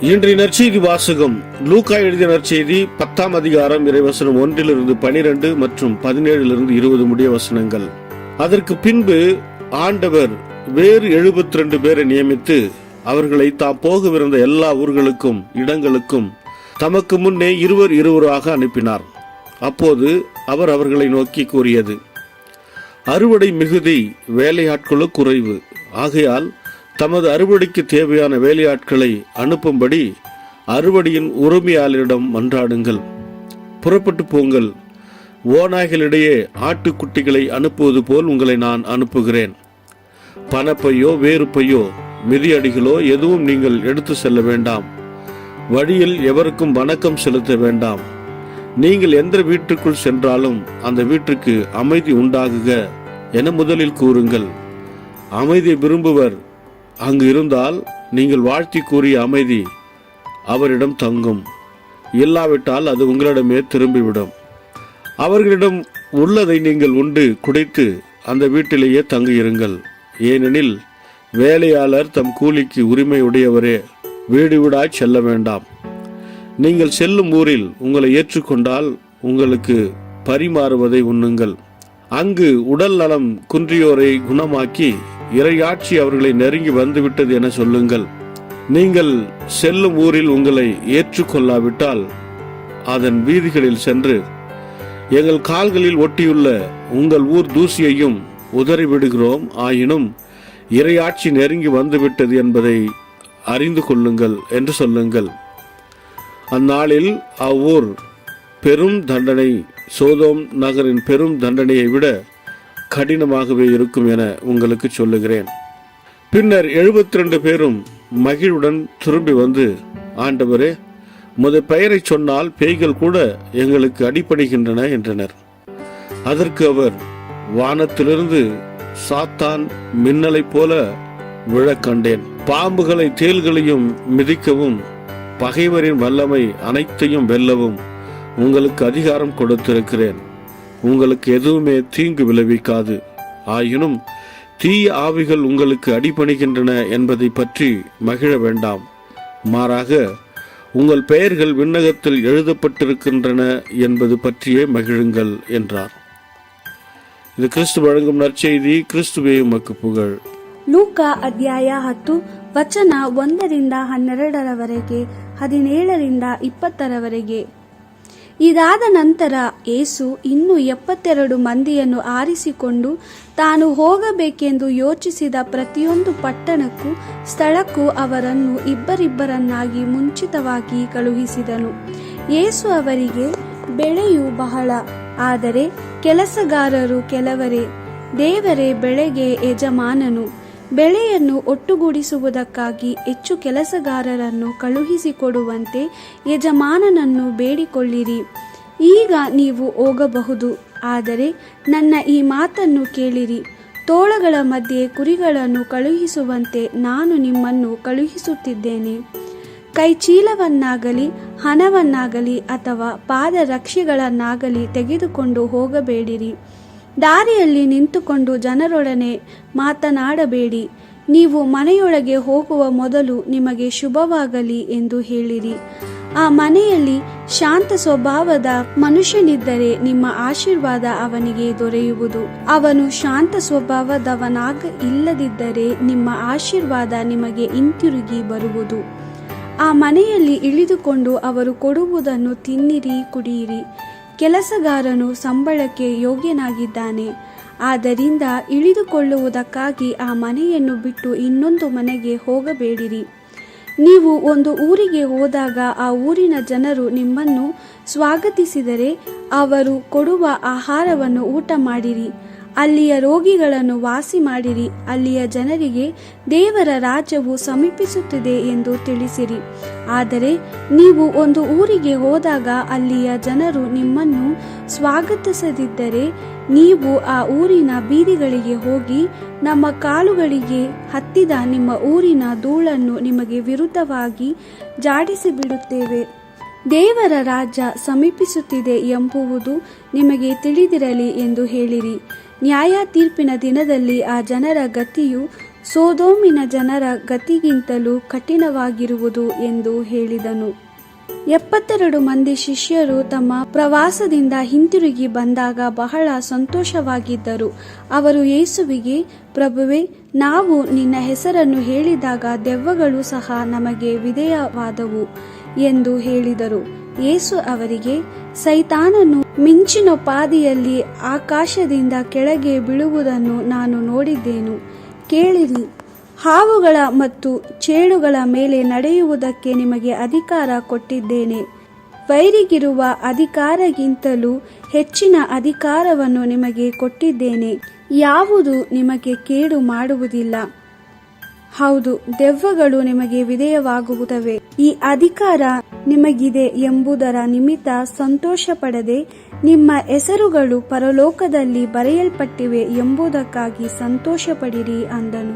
இன்றைய நற்செய்தி வாசகம் லூக்கா எழுதிய நற்செய்தி 10ஆம் அதிகாரம் இறைவசனம் 1-12 மற்றும் 17-20 முடிய வசனங்கள். அதற்கு பின்பு ஆண்டவர் வேறு 72 பேரை நியமித்து அவர்களை தாம் போகவிருந்த எல்லா ஊர்களுக்கும் இடங்களுக்கும் தமக்கு முன்னே இருவராக அனுப்பினார். அப்போது அவர் அவர்களை நோக்கி கூறியது, அறுவடை மிகுதி, வேலையாட்களோ குறைவு. ஆகையால் தமது அறுவடைக்கு தேவையான வேலையாட்களை அனுப்பும்படி அறுவடையின் உரிமையாளரிடம் மன்றாடுங்கள். புறப்பட்டு போங்கள். ஓநாய்களிடையே ஆட்டுக்குட்டிகளை அனுப்புவது போல் உங்களை நான் அனுப்புகிறேன். பணப்பையோ வேறு பையோ மிதியடிகளோ எதுவும் நீங்கள் எடுத்து செல்ல வேண்டாம். வழியில் எவருக்கும் வணக்கம் செலுத்த வேண்டாம். நீங்கள் எந்த வீட்டுக்குள் சென்றாலும் அந்த வீட்டுக்கு அமைதி உண்டாகுக என முதலில் கூறுங்கள். அமைதி விரும்புவர் அங்கு இருந்தால் நீங்கள் வாழ்த்தி கூறிய அமைதி அவரிடம் தங்கும். இல்லாவிட்டால் அது உங்களிடமே திரும்பிவிடும். அவர்களிடம் உள்ளதை நீங்கள் உண்டு குடைத்து அந்த வீட்டிலேயே தங்கியிருங்கள். ஏனெனில் வேலையாளர் தம் கூலிக்கு உரிமை உடையவரே. வீடு வீடாய் செல்ல வேண்டாம். நீங்கள் செல்லும் ஊரில் உங்களை ஏற்றுக்கொண்டால் உங்களுக்கு பரிமாறுவதை உண்ணுங்கள். அங்கு உடல் நலம் குன்றியோரை குணமாக்கி இறையாட்சி அவர்களை நெருங்கி வந்துவிட்டது என சொல்லுங்கள். நீங்கள் செல்லும் ஊரில் உங்களை ஏற்றுக்கொள்ளாவிட்டால் அதன் வீதிகளில் சென்று எங்கள் கால்களில் ஒட்டியுள்ள உங்கள் ஊர் தூசியையும் உதறிவிடுகிறோம், ஆயினும் இறையாட்சி நெருங்கி வந்துவிட்டது என்பதை அறிந்து கொள்ளுங்கள் என்று சொல்லுங்கள். அந்நாளில் அவ்வூர் பெரும் தண்டனை சோதோம் நகரின் பெரும் தண்டனையை விட கடினமாகவே இருக்கும் என உங்களுக்கு சொல்லுகிறேன். பின்னர் 72 பேரும் மகிழ்வுடன் திரும்பி வந்து, ஆண்டவரே, உமது பெயரை சொன்னால் பேய்கள் கூட எங்களுக்கு அடிபணிகின்றன என்றனர். அதற்கு அவர், வானத்திலிருந்து சாத்தான் மின்னலைப் போல விழக் கண்டேன். பாம்புகளை தேள்களையும் மிதிக்கவும் பகைவரின் வல்லமை அனைத்தையும் வெல்லவும் உங்களுக்கு அதிகாரம் கொடுத்திருக்கிறேன். உங்களுக்கு எதுவுமே தீங்கு விளைவிக்காது. ஆயினும் தீய ஆவிகள் உங்களுக்கு அடிபணிகின்றன என்பதை பற்றி மகிழ வேண்டாம். மாறாக உங்கள் பெயர்கள் விண்ணகத்தில் எழுதப்பட்டிருக்கின்றன என்பது பற்றியே மகிழுங்கள் என்றார். இது கிறிஸ்து வழங்கும் நற்செய்தி. கிறிஸ்துவே உமக்கு புகழ். ಲೂಕಾ ಅಧ್ಯಾಯ 10 ವಚನ 1-12 17-20. ಇದಾದ ನಂತರ ಯೇಸು ಇನ್ನೂ 72 ಮಂದಿಯನ್ನು ಆರಿಸಿಕೊಂಡು ತಾನು ಹೋಗಬೇಕೆಂದು ಯೋಚಿಸಿದ ಪ್ರತಿಯೊಂದು ಪಟ್ಟಣಕ್ಕೂ ಸ್ಥಳಕ್ಕೂ ಅವರನ್ನು ಇಬ್ಬರಿಬ್ಬರನ್ನಾಗಿ ಮುಂಚಿತವಾಗಿ ಕಳುಹಿಸಿದನು. ಯೇಸು ಅವರಿಗೆ, ಬೆಳೆಯು ಬಹಳ, ಆದರೆ ಕೆಲಸಗಾರರು ಕೆಲವರೇ. ದೇವರೇ ಬೆಳೆಗೆ ಯಜಮಾನನು. ಬೆಳೆಯನ್ನು ಒಟ್ಟುಗೂಡಿಸುವುದಕ್ಕಾಗಿ ಹೆಚ್ಚು ಕೆಲಸಗಾರರನ್ನು ಕಳುಹಿಸಿಕೊಡುವಂತೆ ಯಜಮಾನನನ್ನು ಬೇಡಿಕೊಳ್ಳಿರಿ. ಈಗ ನೀವು ಹೋಗಬಹುದು, ಆದರೆ ನನ್ನ ಈ ಮಾತನ್ನು ಕೇಳಿರಿ. ತೋಳಗಳ ಮಧ್ಯೆ ಕುರಿಗಳನ್ನು ಕಳುಹಿಸುವಂತೆ ನಾನು ನಿಮ್ಮನ್ನು ಕಳುಹಿಸುತ್ತಿದ್ದೇನೆ. ಕೈಚೀಲವನ್ನಾಗಲಿ ಹಣವನ್ನಾಗಲಿ ಅಥವಾ ಪಾದರಕ್ಷೆಗಳನ್ನಾಗಲಿ ತೆಗೆದುಕೊಂಡು ಹೋಗಬೇಡಿರಿ. ದಾರಿಯಲ್ಲಿ ನಿಂತುಕೊಂಡು ಜನರೊಡನೆ ಮಾತನಾಡಬೇಡಿ. ನೀವು ಮನೆಯೊಳಗೆ ಹೋಗುವ ಮೊದಲು ನಿಮಗೆ ಶುಭವಾಗಲಿ ಎಂದು ಹೇಳಿರಿ. ಆ ಮನೆಯಲ್ಲಿ ಶಾಂತ ಸ್ವಭಾವದ ಮನುಷ್ಯನಿದ್ದರೆ ನಿಮ್ಮ ಆಶೀರ್ವಾದ ಅವನಿಗೆ ದೊರೆಯುವುದು. ಅವನು ಶಾಂತ ಇಲ್ಲದಿದ್ದರೆ ನಿಮ್ಮ ಆಶೀರ್ವಾದ ನಿಮಗೆ ಹಿಂತಿರುಗಿ ಬರುವುದು. ಆ ಮನೆಯಲ್ಲಿ ಇಳಿದುಕೊಂಡು ಅವರು ಕೊಡುವುದನ್ನು ತಿನ್ನಿರಿ, ಕುಡಿಯಿರಿ. ಕೆಲಸಗಾರನು ಸಂಬಳಕ್ಕೆ ಯೋಗ್ಯನಾಗಿದ್ದಾನೆ. ಆದ್ದರಿಂದ ಇಳಿದುಕೊಳ್ಳುವುದಕ್ಕಾಗಿ ಆ ಮನೆಯನ್ನು ಬಿಟ್ಟು ಇನ್ನೊಂದು ಮನೆಗೆ ಹೋಗಬೇಡಿರಿ. ನೀವು ಒಂದು ಊರಿಗೆ ಹೋದಾಗ ಆ ಊರಿನ ಜನರು ನಿಮ್ಮನ್ನು ಸ್ವಾಗತಿಸಿದರೆ ಅವರು ಕೊಡುವ ಆಹಾರವನ್ನು ಊಟ ಮಾಡಿರಿ. ಅಲ್ಲಿಯ ರೋಗಿಗಳನ್ನು ವಾಸಿ ಮಾಡಿರಿ. ಅಲ್ಲಿಯ ಜನರಿಗೆ ದೇವರ ರಾಜ್ಯವು ಸಮೀಪಿಸುತ್ತಿದೆ ಎಂದು ತಿಳಿಸಿರಿ. ಆದರೆ ನೀವು ಒಂದು ಊರಿಗೆ ಹೋದಾಗ ಅಲ್ಲಿಯ ಜನರು ನಿಮ್ಮನ್ನು ಸ್ವಾಗತಿಸದಿದ್ದರೆ ನೀವು ಆ ಊರಿನ ಬೀದಿಗಳಿಗೆ ಹೋಗಿ, ನಮ್ಮ ಕಾಲುಗಳಿಗೆ ಹತ್ತಿದ ನಿಮ್ಮ ಊರಿನ ಧೂಳನ್ನು ನಿಮಗೆ ವಿರುದ್ಧವಾಗಿ ಜಾಡಿಸಿಬಿಡುತ್ತೇವೆ. ದೇವರ ರಾಜ್ಯ ಸಮೀಪಿಸುತ್ತಿದೆ ಎಂಬುದು ನಿಮಗೆ ತಿಳಿದಿರಲಿ ಎಂದು ಹೇಳಿರಿ. ನ್ಯಾಯ ತೀರ್ಪಿನ ದಿನದಲ್ಲಿ ಆ ಜನರ ಗತಿಯು ಸೊದೋಮಿನ ಜನರ ಗತಿಗಿಂತಲೂ ಕಠಿಣವಾಗಿರುವುದು ಎಂದು ಹೇಳಿದನು. 72 ಮಂದಿ ಶಿಷ್ಯರು ತಮ್ಮ ಪ್ರವಾಸದಿಂದ ಹಿಂತಿರುಗಿ ಬಂದಾಗ ಬಹಳ ಸಂತೋಷವಾಗಿದ್ದರು. ಅವರು ಯೇಸುವಿಗೆ, ಪ್ರಭುವೇ, ನಾವು ನಿನ್ನ ಹೆಸರನ್ನು ಹೇಳಿದಾಗ ದೆವ್ವಗಳು ಸಹ ನಮಗೆ ವಿಧೇಯವಾದವು ಎಂದು ಹೇಳಿದರು. ಯೇಸು ಅವರಿಗೆ, ಸೈತಾನನು ಮಿಂಚಿನೋಪಾದಿಯಲ್ಲಿ ಆಕಾಶದಿಂದ ಕೆಳಗೆ ಬೀಳುವುದನ್ನು ನಾನು ನೋಡಿದ್ದೇನು. ಕೇಳಿರಿ, ಹಾವುಗಳ ಮತ್ತು ಚೇಳುಗಳ ಮೇಲೆ ನಡೆಯುವುದಕ್ಕೆ ನಿಮಗೆ ಅಧಿಕಾರ ಕೊಟ್ಟಿದ್ದೇನೆ. ವೈರಿಗಿರುವ ಅಧಿಕಾರಕ್ಕಿಂತಲೂ ಹೆಚ್ಚಿನ ಅಧಿಕಾರವನ್ನು ನಿಮಗೆ ಕೊಟ್ಟಿದ್ದೇನೆ. ಯಾವುದು ನಿಮಗೆ ಕೇಡು ಮಾಡುವುದಿಲ್ಲ. ಹೌದು, ದೆವ್ವಗಳು ನಿಮಗೆ ವಿಧೇಯವಾಗುತ್ತವೆ. ಈ ಅಧಿಕಾರ ನಿಮಗಿದೆ ಎಂಬುದರ ನಿಮಿತ್ತ ಸಂತೋಷಪಡದೆ ನಿಮ್ಮ ಹೆಸರುಗಳು ಪರಲೋಕದಲ್ಲಿ ಬರೆಯಲ್ಪಟ್ಟಿವೆ ಎಂಬುದಕ್ಕಾಗಿ ಸಂತೋಷಪಡಿರಿ ಅಂದನು.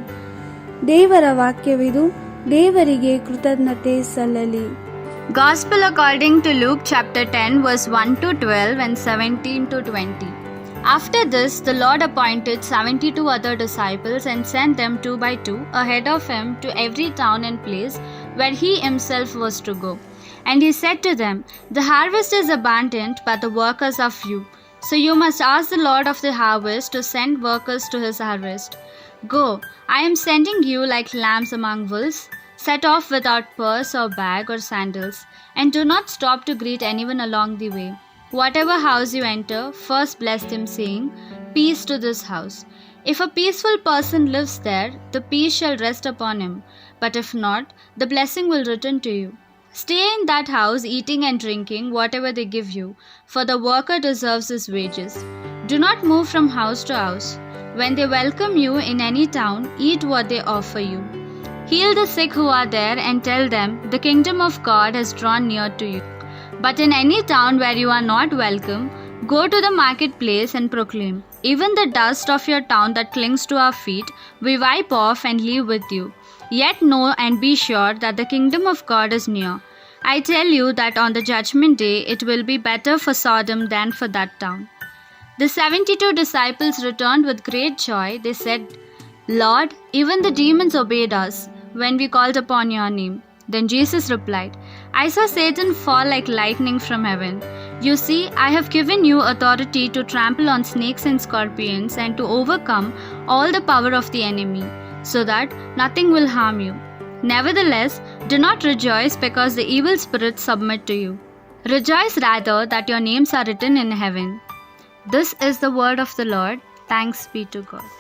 ದೇವರ ವಾಕ್ಯವಿದು. ದೇವರಿಗೆ ಕೃತಜ್ಞತೆ ಸಲ್ಲಲಿ. Gospel according to Luke chapter 10 verse 1 to 12 and 17 to 20. After this, the Lord appointed 72 other disciples and sent them 2 by 2 ahead of him to every town and place where he himself was to go. And he said to them, "The harvest is abundant, but the workers are few. So you must ask the Lord of the harvest to send workers to his harvest. Go, I am sending you like lambs among wolves. Set off without purse or bag or sandals, and do not stop to greet anyone along the way. Whatever house you enter, first bless them, saying, 'Peace to this house.' If a peaceful person lives there, the peace shall rest upon him. But if not, the blessing will return to you. Stay in that house, eating and drinking whatever they give you, for the worker deserves his wages. Do not move from house to house. When they welcome you in any town, eat what they offer you. Heal the sick who are there and tell them, 'The kingdom of God has drawn near to you.' But in any town where you are not welcome, go to the marketplace and proclaim, 'Even the dust of your town that clings to our feet, we wipe off and leave with you. Yet know and be sure that the kingdom of God is near. I tell you that on the judgment day it will be better for Sodom than for that town.' The 72 disciples returned with great joy. They said, 'Lord, even the demons obeyed us when we called upon your name.' Then Jesus replied, 'I saw Satan fall like lightning from heaven. You see, I have given you authority to trample on snakes and scorpions and to overcome all the power of the enemy, so that nothing will harm you. Nevertheless, do not rejoice because the evil spirits submit to you. Rejoice rather that your names are written in heaven.' This is the word of the Lord. Thanks be to God."